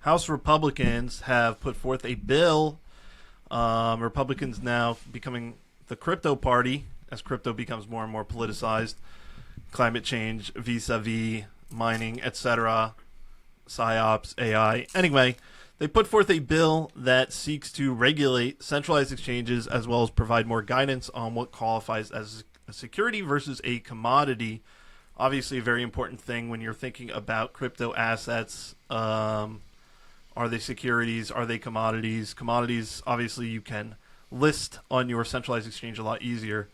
House Republicans have put forth a bill. Republicans now becoming the crypto party as crypto becomes more and more politicized. Climate change, vis-a-vis mining, etc., psyops, AI. Anyway, they put forth a bill that seeks to regulate centralized exchanges as well as provide more guidance on what qualifies as a security versus a commodity. Obviously, a very important thing when you're thinking about crypto assets. Are they securities? Are they commodities? Commodities, obviously, you can list on your centralized exchange a lot easier.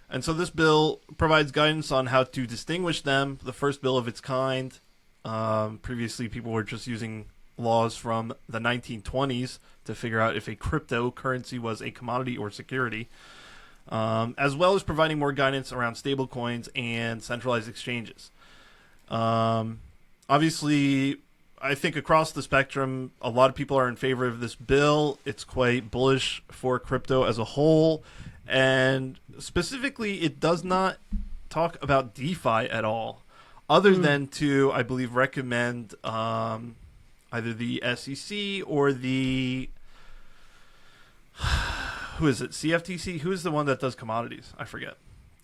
And so this bill provides guidance on how to distinguish them, the first bill of its kind. Previously, people were just using laws from the 1920s to figure out if a cryptocurrency was a commodity or security, as well as providing more guidance around stablecoins and centralized exchanges. Obviously, I think across the spectrum, a lot of people are in favor of this bill. It's quite bullish for crypto as a whole. And specifically, it does not talk about DeFi at all, other than to, I believe, recommend either the SEC or the who is it? CFTC? Who is the one that does commodities? I forget.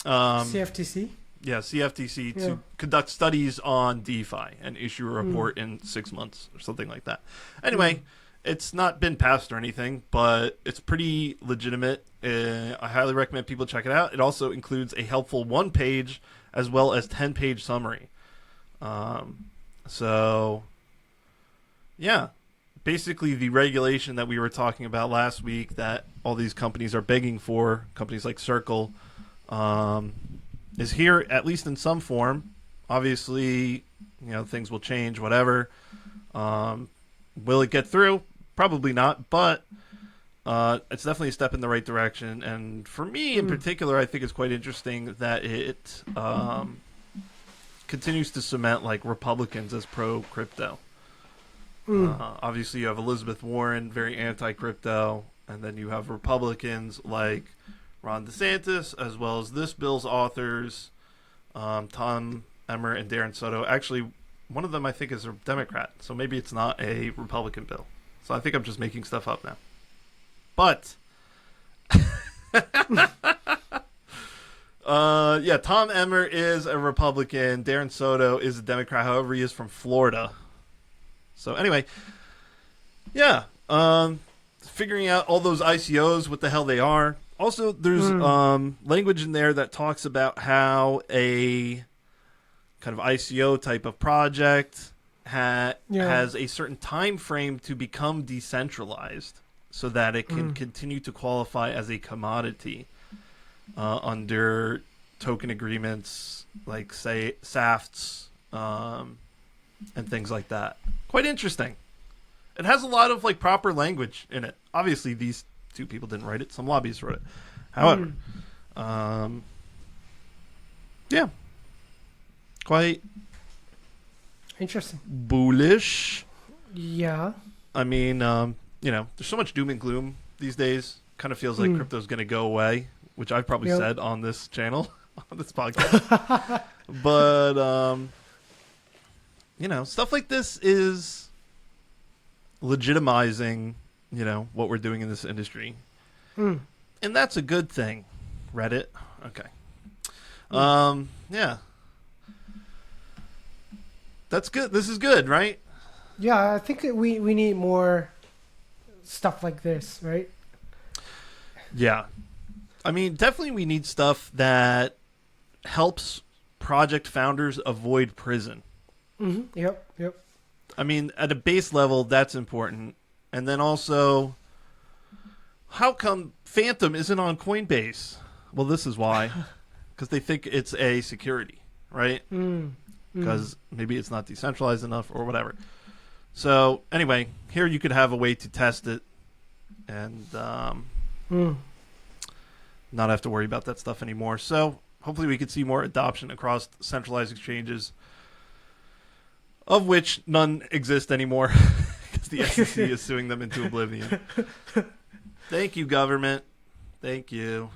CFTC? Yeah, CFTC to conduct studies on DeFi and issue a report in 6 months or something like that. Anyway, it's not been passed or anything, but it's pretty legitimate. I highly recommend people check it out. It also includes a helpful 1-page as well as 10-page summary. So, yeah. Basically, the regulation that we were talking about last week that all these companies are begging for, companies like Circle, is here at least in some form. Obviously, things will change, whatever. Will it get through? Probably not, but it's definitely a step in the right direction. And for me in particular, I think it's quite interesting that it continues to cement Republicans as pro-crypto. Obviously, you have Elizabeth Warren, very anti-crypto, and then you have Republicans like Ron DeSantis, as well as this bill's authors, Tom Emmer and Darren Soto. Actually, one of them I think is a Democrat, so maybe it's not a Republican bill. So I think I'm just making stuff up now. But, yeah, Tom Emmer is a Republican. Darren Soto is a Democrat. However, he is from Florida. So anyway, yeah, figuring out all those ICOs, what the hell they are. Also, there's language in there that talks about how a kind of ICO type of project has a certain time frame to become decentralized so that it can continue to qualify as a commodity under token agreements like, say, SAFTs and things like that. Quite interesting. It has a lot of proper language in it. Obviously, these two people didn't write it. Some lobbyists wrote it. However, yeah, quite interesting, bullish. Yeah. I mean, there's so much doom and gloom these days. Kind of feels like crypto's going to go away, which I've probably said on this channel, on this podcast. But, stuff like this is legitimizing, what we're doing in this industry. And that's a good thing, Reddit. Okay. Yeah. That's good. This is good, right? Yeah, I think we need more stuff like this, right? Yeah. I mean, definitely we need stuff that helps project founders avoid prison. Yep. I mean, at a base level, that's important. And then also, how come Phantom isn't on Coinbase? Well, this is why. Because they think it's a security, right? Because maybe it's not decentralized enough or whatever. So, anyway, here you could have a way to test it and not have to worry about that stuff anymore. So, hopefully we could see more adoption across centralized exchanges, of which none exist anymore because the SEC is suing them into oblivion. Thank you, government. Thank you.